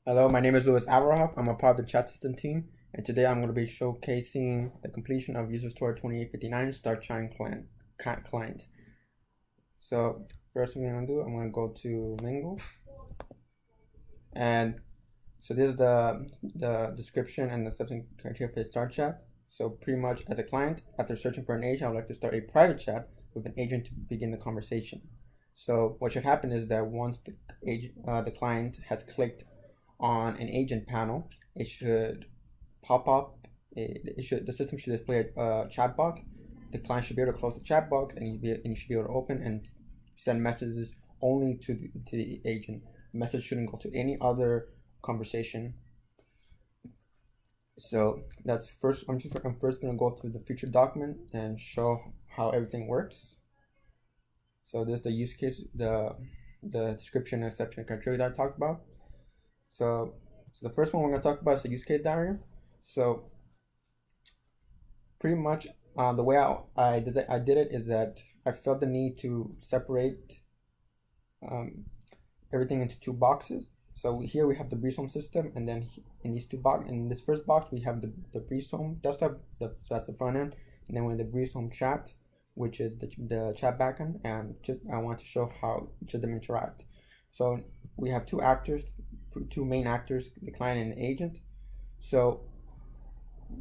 Hello, my name is Louis Averhoff. I'm a part of the chat system team, and today I'm going to be showcasing the completion of User Story 2859 Start Shine client. So first thing I'm going to do, I'm going to go to Mingle, and so this is the description and the steps and criteria for the start chat. So pretty much as a client, after searching for an agent, I would like to start a private chat with an agent to begin the conversation. So what should happen is that once the client has clicked on an agent panel, it should pop up. The system should display a chat box. The client should be able to close the chat box, and you should be able to open and send messages only to the agent. The message shouldn't go to any other conversation. So that's first. I'm first going to go through the feature document and show how everything works. So this is the use case, the description, exception, criteria that I talked about. So the first one we're going to talk about is the use case diagram. So pretty much the way I did it is that I felt the need to separate everything into two boxes. So here we have the BreazeHome system, and then in this first box we have the BreazeHome desktop, so that's the front end, and then we have the BreazeHome chat, which is the chat backend, and I want to show how each of them interact. So we have two main actors, the client and the agent. So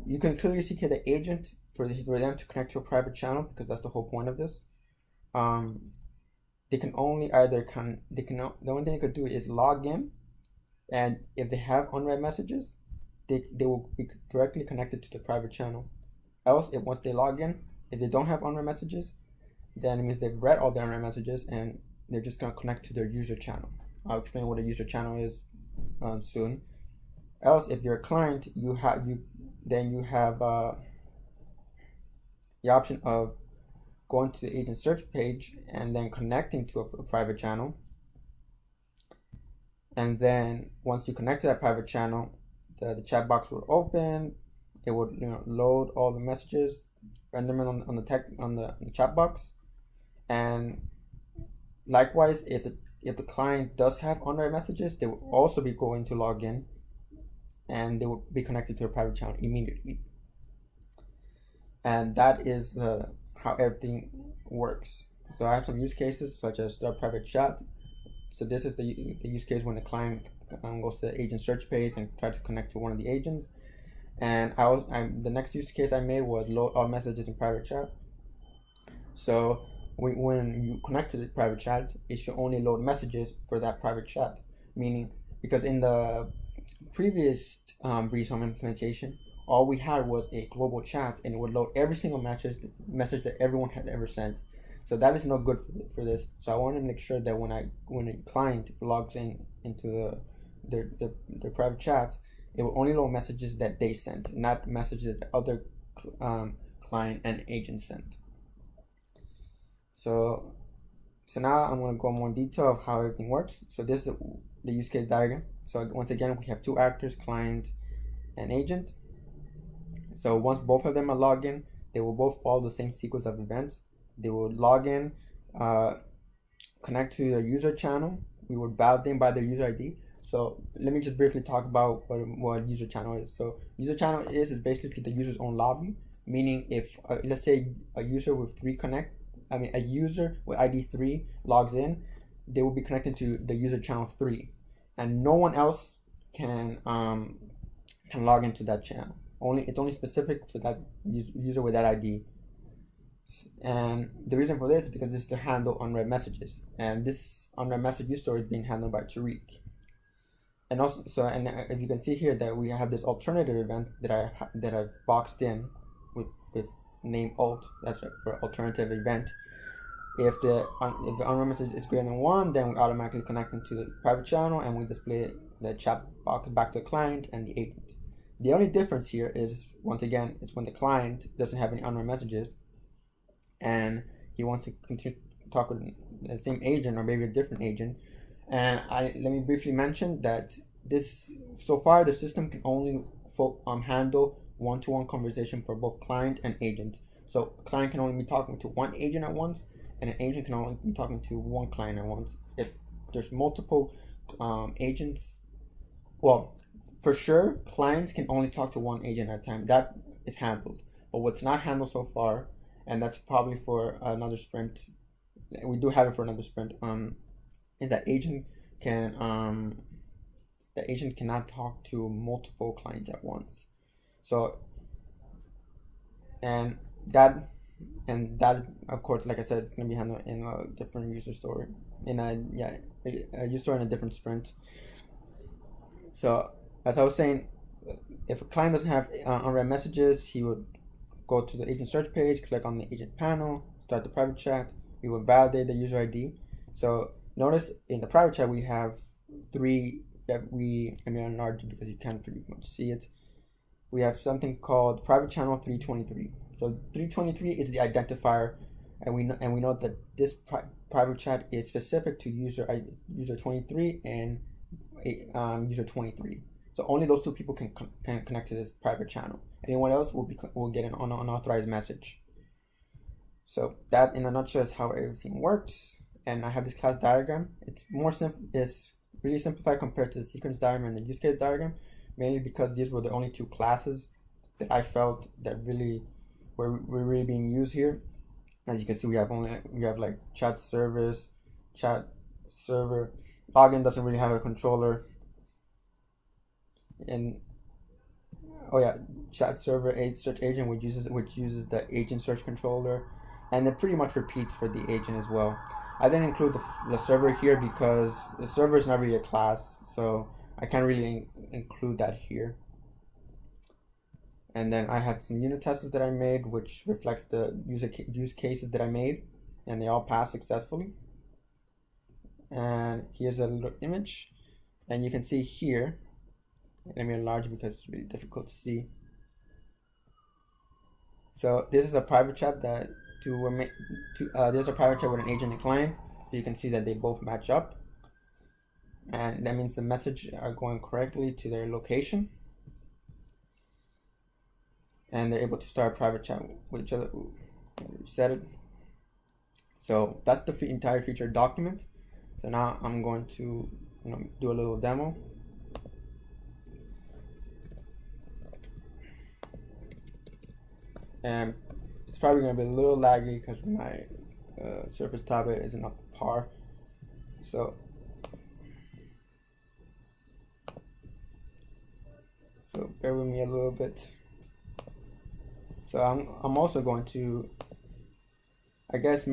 you can clearly see here the agent for them to connect to a private channel, because that's the whole point of this. They can only the only thing they could do is log in, and if they have unread messages, they will be directly connected to the private channel. Else, once they log in, if they don't have unread messages, then it means they've read all the unread messages and they're just going to connect to their user channel. I'll explain what a user channel is soon. Else, if you're a client, you have the option of going to the agent search page and then connecting to a private channel. And then once you connect to that private channel, the chat box will open. It would load all the messages, render them on the chat box. And likewise, if the client does have unread messages, they will also be going to log in, and they will be connected to a private channel immediately. And that is how everything works. So I have some use cases such as start private chat. So this is the use case when the client goes to the agent search page and tries to connect to one of the agents. And the next use case I made was load all messages in private chat. So when you connect to the private chat, it should only load messages for that private chat. Meaning, because in the previous BreazeHome implementation, all we had was a global chat, and it would load every single message that everyone had ever sent. So that is no good for this. So I want to make sure that when a client logs into their private chat, it will only load messages that they sent, not messages that other client and agent sent. So now I'm going to go more in detail of how everything works. So this is the use case diagram. So once again, we have two actors, client and agent. So once both of them are logged in, they will both follow the same sequence of events. They will log in, connect to their user channel. We would validate by their user ID. So let me just briefly talk about what user channel is. So user channel is basically the user's own lobby, meaning if let's say a user with a user with ID 3 logs in, they will be connected to the user channel 3, and no one else can log into that channel. It's only specific for that user with that ID. And the reason for this is because this is to handle unread messages, and this unread message use story is being handled by Tariq. And also, if you can see here that we have this alternative event that I've boxed in with name alt. That's right, for alternative event. If the unread message is greater than 1, then we automatically connect into the private channel, and we display the chat box back to the client and the agent. The only difference here is, once again, it's when the client doesn't have any unread messages and he wants to continue to talk with the same agent or maybe a different agent. And let me briefly mention that so far the system can only handle one-to-one conversation for both client and agent. So a client can only be talking to one agent at once, and an agent can only be talking to one client at once. If there's multiple agents well, for sure, clients can only talk to one agent at a time. That is handled. But what's not handled so far, and that's probably for another sprint, we do have it for another sprint, is that can the agent cannot talk to multiple clients at once. So and that of course, like I said, it's gonna be handled in a different user story, in a user story in a different sprint. So as I was saying, if a client doesn't have unread messages, he would go to the agent search page, click on the agent panel, start the private chat. We would validate the user ID. So notice in the private chat we have three that I'm going to enlarge it because you can't pretty much see it. We have something called private channel 323. So 323 is the identifier, and we know that this private chat is specific to user 23 and user 23. So only those two people can connect to this private channel. Anyone else will get an unauthorized message. So that, in a nutshell, is how everything works. And I have this class diagram. It's more simple. It's really simplified compared to the sequence diagram and the use case diagram, mainly because these were the only two classes that I felt that really were really being used here. As you can see, we have like chat service, chat server. Login doesn't really have a controller. And oh yeah, chat server search agent, which uses the agent search controller, and it pretty much repeats for the agent as well. I didn't include the server here because the server is not really a class, so I can't really include that here. And then I had some unit tests that I made, which reflects the use cases that I made, and they all passed successfully. And here's a little image, and you can see here. Let me enlarge because it's really difficult to see. So this is a private chat that there's a private chat with an agent and client. So you can see that they both match up, and that means the message are going correctly to their location, and they're able to start a private chat with each other. Reset it. So that's the entire feature document. So now I'm going to do a little demo. And it's probably going to be a little laggy because my Surface tablet isn't up to par. So bear with me a little bit. So I'm also going to, I guess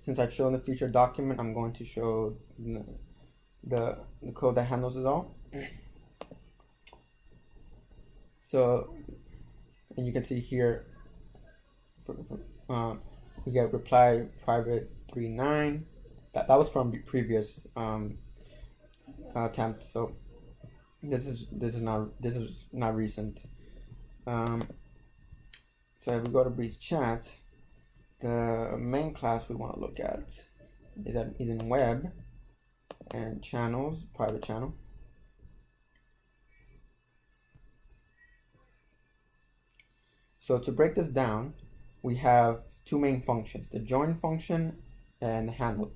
since I've shown the feature document, I'm going to show the code that handles it all. So, and you can see here, we get reply private 39. That was from the previous attempt. So this is not recent. So if we go to Breeze Chat, the main class we want to look at is in web and channels, private channel. So to break this down, we have two main functions, the join function and the handle.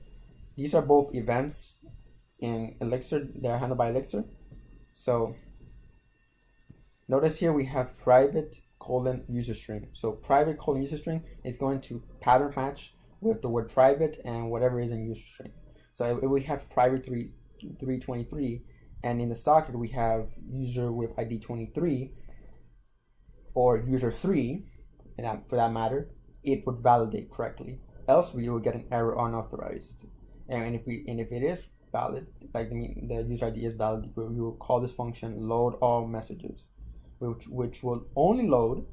These are both events in Elixir that are handled by Elixir. So notice here we have private : user string. So private : user string is going to pattern match with the word private and whatever is in user string. So if we have private 323 and in the socket we have user with ID 23 or user 3, and for that matter, it would validate correctly. Else we will get an error unauthorized. And if it is valid, like the user ID is valid, we will call this function load all messages, which will only load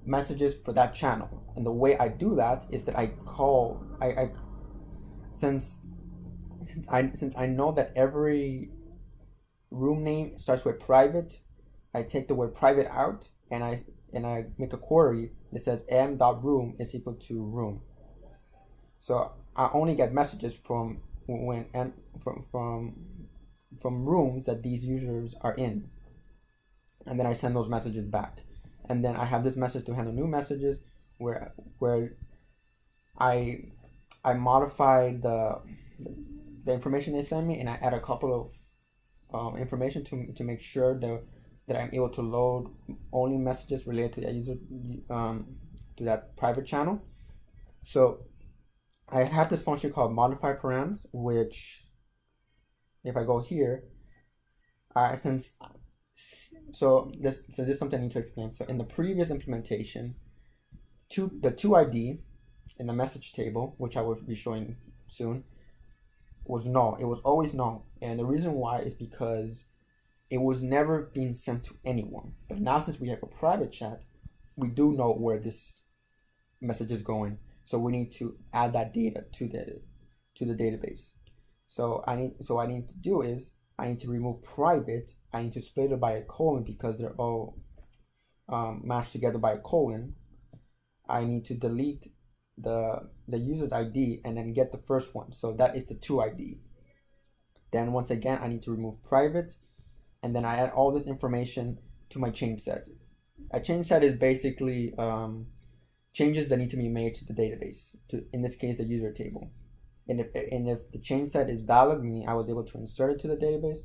messages for that channel. And the way I do that is that since I know that every room name starts with private, I take the word private out and I make a query that says m.room is equal to room. So I only get messages from rooms that these users are in, and then I send those messages back. And then I have this message to handle new messages where I modify the information they send me, and I add a couple of information to make sure that I'm able to load only messages related to that user, to that private channel. So I have this function called modify params, which if I go here, so this is something I need to explain. So in the previous implementation, the toID in the message table, which I will be showing soon, was null. It was always null, and the reason why is because it was never being sent to anyone. But now, since we have a private chat, we do know where this message is going. So we need to add that data to the database. So I need to do is I need to remove private. I need to split it by a colon because they're all matched together by a colon. I need to delete the user's ID and then get the first one. So that is the toID. Then once again, I need to remove private, and then I add all this information to my change set. A change set is basically changes that need to be made to the database, in this case the user table. And if the change set is valid, meaning I was able to insert it to the database,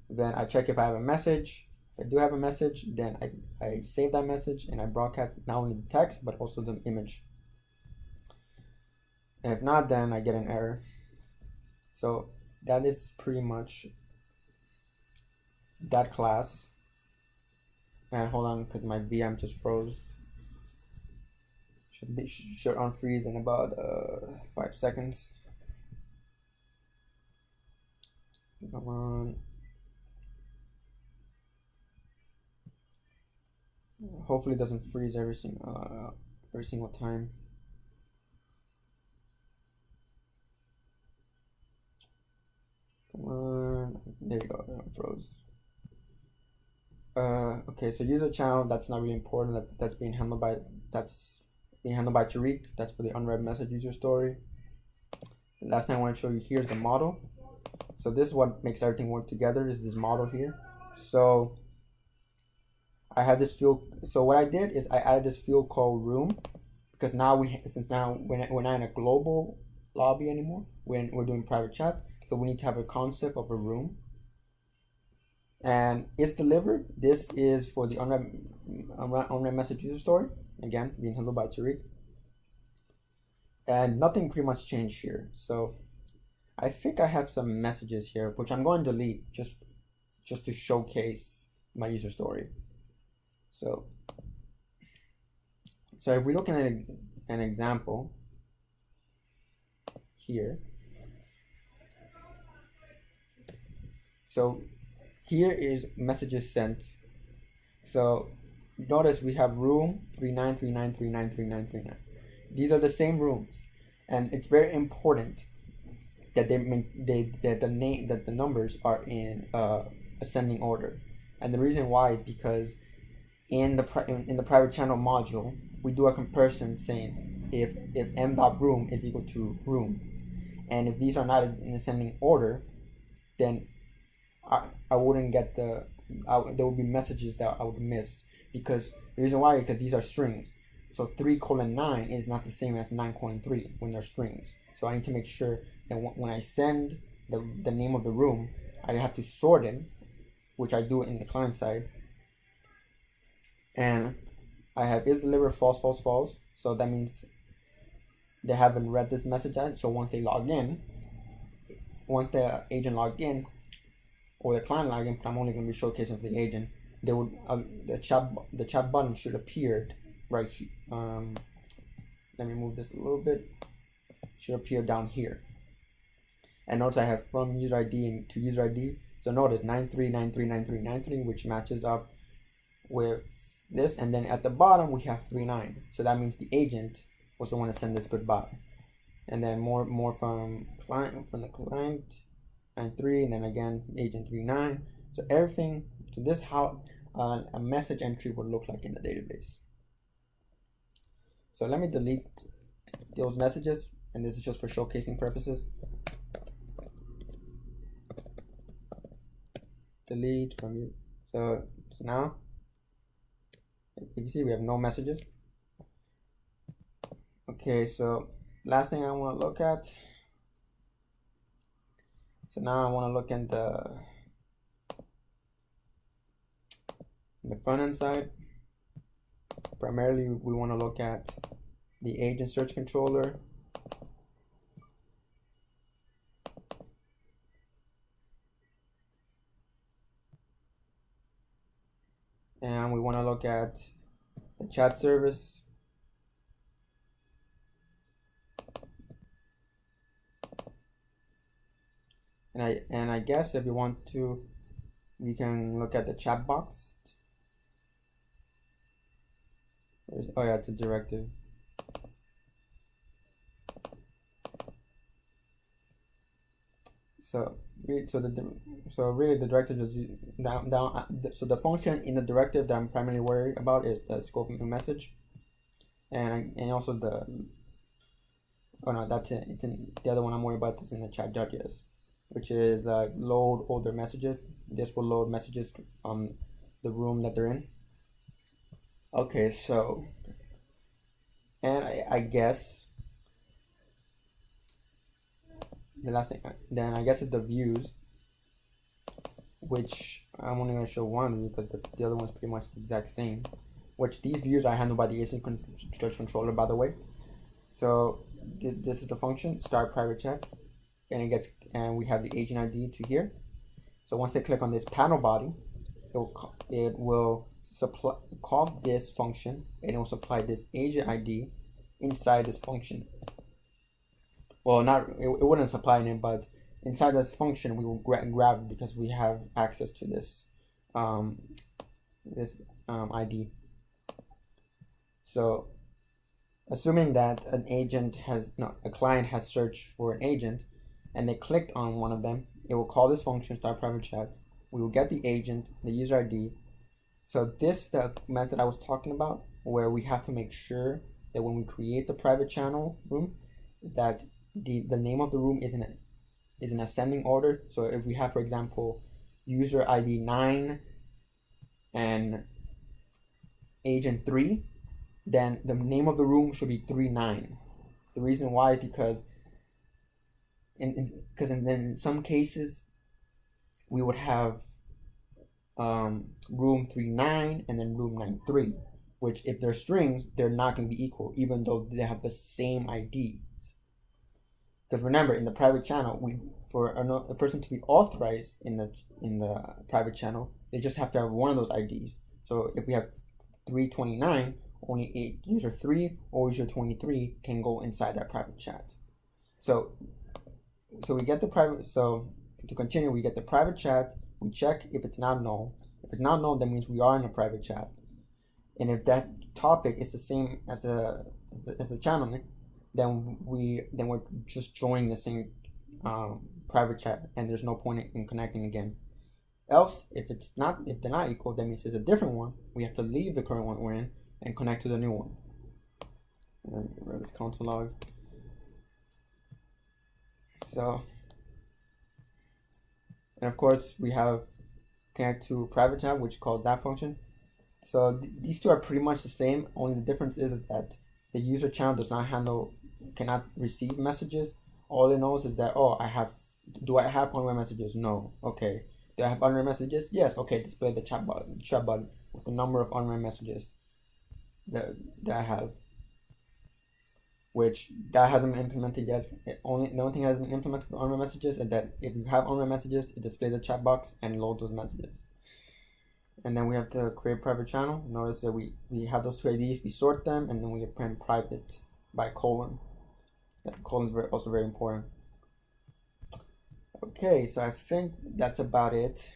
then I check if I have a message. If I do have a message, then I save that message and I broadcast not only the text but also the image. And if not, then I get an error. So that is pretty much that class. And hold on, because my VM just froze. Should unfreeze in about 5 seconds. Come on. Hopefully it doesn't freeze every single time. Come on. There you go. It froze. Okay, so user channel, that's not really important. That's being handled by Tariq. That's for the unread message user story. The last thing I want to show you here is the model. So this is what makes everything work together, is this model here. So I have this field. So what I did is I added this field called room, because now we're not in a global lobby anymore. We're doing private chat. So we need to have a concept of a room. And it's delivered. This is for the unread message user story, again being handled by Tariq. And nothing pretty much changed here. So I think I have some messages here, which I'm going to delete just to showcase my user story. So if we look at an example here, so here is messages sent. So notice we have room 3939393939. These are the same rooms, and it's very important that the numbers are in ascending order. And the reason why is because in the private channel module, we do a comparison saying if m.room is equal to room, and if these are not in ascending order, then I wouldn't get there would be messages that I would miss, because the reason why is because these are strings. So 3:9 is not the same as 9:3 when they're strings. So I need to make sure that when I send the name of the room, I have to sort it, which I do in the client side. And I have is delivered false, false, false. So that means they haven't read this message yet. So once they log in, once the agent logged in, or the client log in, but I'm only going to be showcasing for the agent, they would the chat button should appear right here. Let me move this a little bit. Should appear down here. And notice I have from user ID to user ID. So notice 93939393, which matches up with this, and then at the bottom we have 39. So that means the agent was the one to send this goodbye. And then more from the client 93, and then again agent 39. So everything. So this is how a message entry would look like in the database. So let me delete those messages, and this is just for showcasing purposes. Delete from you. So now, if you see, we have no messages. Okay, so last thing I want to look at. So now I want to look at the front end side, primarily we want to look at the agent search controller, and we want to look at the chat service, and I guess if you want to, we can look at the chat box. Oh yeah, it's a directive. So really the directive is so the function in the directive that I'm primarily worried about is the scope of the message, and also the that's it. It's in the other one I'm worried about is in the chat.js, which is load older messages. This will load messages from the room that they're in. Okay, so and I guess the last thing then I guess is the views, which I'm only going to show one because the other one's pretty much the exact same, which these views are handled by the async search controller, by the way. So this is the function start private chat, and we have the agent ID to here. So once they click on this panel body, it will call this function, and it will supply this agent ID inside this function. Well, it wouldn't supply it, but inside this function we will grab it because we have access to this ID. So assuming that a client has searched for an agent and they clicked on one of them, it will call this function start private chat. We will get the agent, the user ID. So this is the method I was talking about, where we have to make sure that when we create the private channel room, that the name of the room is in ascending order. So if we have, for example, user ID 9 and agent 3, then the name of the room should be 39. The reason why is because in some cases we would have room 39 and then room 93, which if they're strings, they're not going to be equal, even though they have the same IDs. Because remember, in the private channel, for a person to be authorized in the private channel, they just have to have one of those IDs. So if we have 329, only user 3 or user 23 can go inside that private chat. So we get the private. So to continue, we get the private chat. We check if it's not null. If it's not null, that means we are in a private chat. And if that topic is the same as the channel name, then we're just joining the same private chat, and there's no point in connecting again. Else, if they're not equal, that means it's a different one. We have to leave the current one we're in and connect to the new one. And then get rid of this console log. So, and of course we have connect to private chat, which is called that function. So these two are pretty much the same. Only the difference is that the user channel cannot receive messages. All it knows is that, oh, do I have unread messages? No. Okay. Do I have unread messages? Yes. Okay. Display the chat button with the number of unread messages that I have, which that hasn't been implemented yet. The only thing that has been implemented for unread messages is that if you have unread messages, it displays the chat box and loads those messages. And then we have to create private channel. Notice that we have those two IDs, we sort them, and then we append private by colon. That colon is also very important. Okay, so I think that's about it.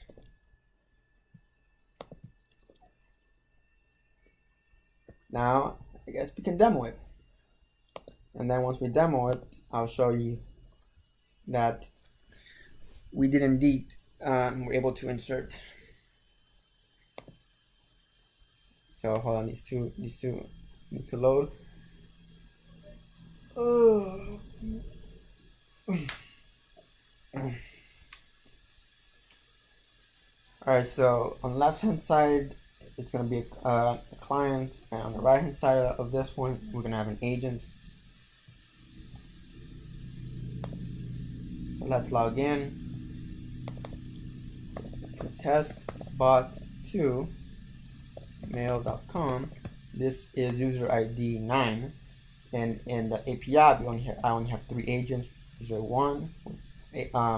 Now, I guess we can demo it. And then once we demo it, I'll show you that we did indeed we're able to insert. So hold on, these two need to load. Alright, so on the left hand side it's going to be a client, and on the right hand side of this one we're going to have an agent. So let's log in. Test bot 2 mail.com. This is user ID 9, and in the API I only have 3 agents: user 1,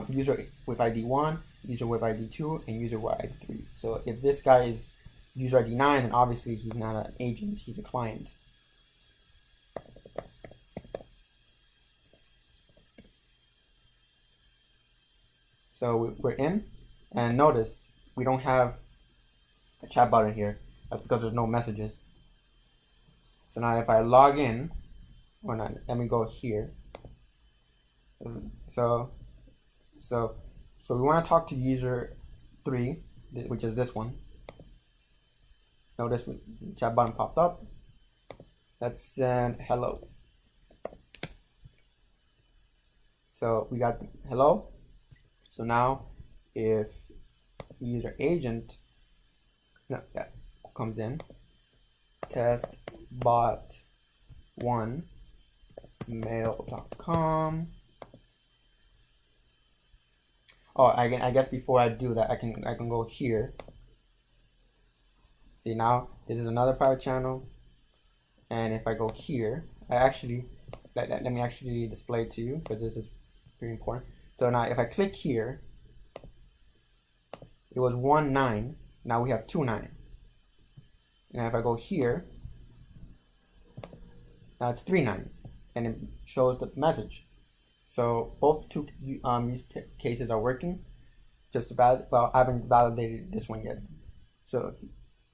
user with ID 1, user with ID 2, and user with ID 3. So if this guy is user ID 9, then obviously he's not an agent, he's a client. So we're in, and notice we don't have a chat button here. That's because there's no messages. So now if I log in, or not, let me go here. So we want to talk to user 3, which is this one. Notice the chat button popped up. Let's send hello. So we got hello. So now if user agent comes in, test bot 1 mail.com. Oh, I guess before I do that, I can go here. See, now this is another private channel, and if I go here, let me actually display it to you because this is pretty important. So now if I click here, it was 1.9. Now we have 2.9. And if I go here, now it's 3.9, and it shows the message. So both two use cases are working. Just about, well, I haven't validated this one yet. So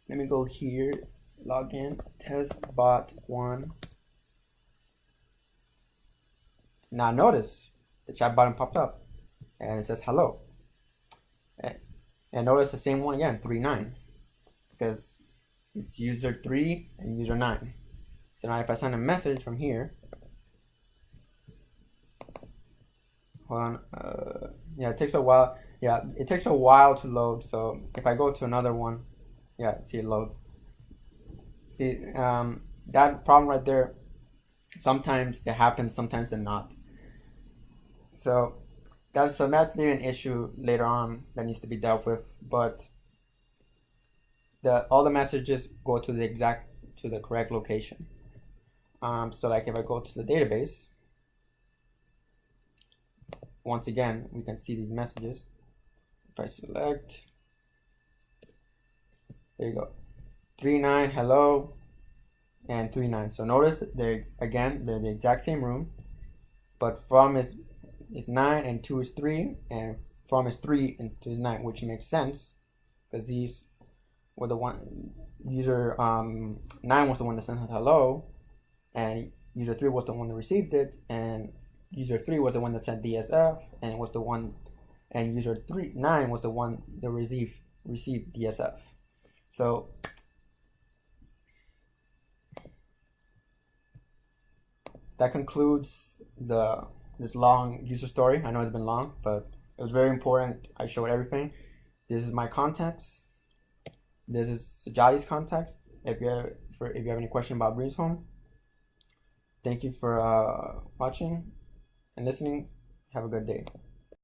let me go here, log in, test bot 1. Now notice the chat button popped up and it says hello. And notice the same one again, 3.9, because it's user 3 and user 9. So now if I send a message from here, hold on, yeah, it takes a while. Yeah, it takes a while to load. So if I go to another one, yeah, see it loads. See, that problem right there, sometimes it happens, sometimes it not. So that's maybe an issue later on that needs to be dealt with, but all the messages go to the correct location. So like if I go to the database, once again we can see these messages. If I select, there you go, 3.9 hello and 3.9. So notice they're the exact same room, but from is 9 and 2 is 3, and from is 3 and 2 is 9, which makes sense because these were the one user 9 was the one that sent us hello, and user 3 was the one that received it, and user 3 was the one that sent DSF, and it was the one, and user 9 was the one that received DSF. So that concludes this long user story. I know it's been long, but it was very important. I showed everything. This is my contacts. This is Sajadi's contacts. If you have any question about BreazeHome, thank you for watching and listening. Have a good day.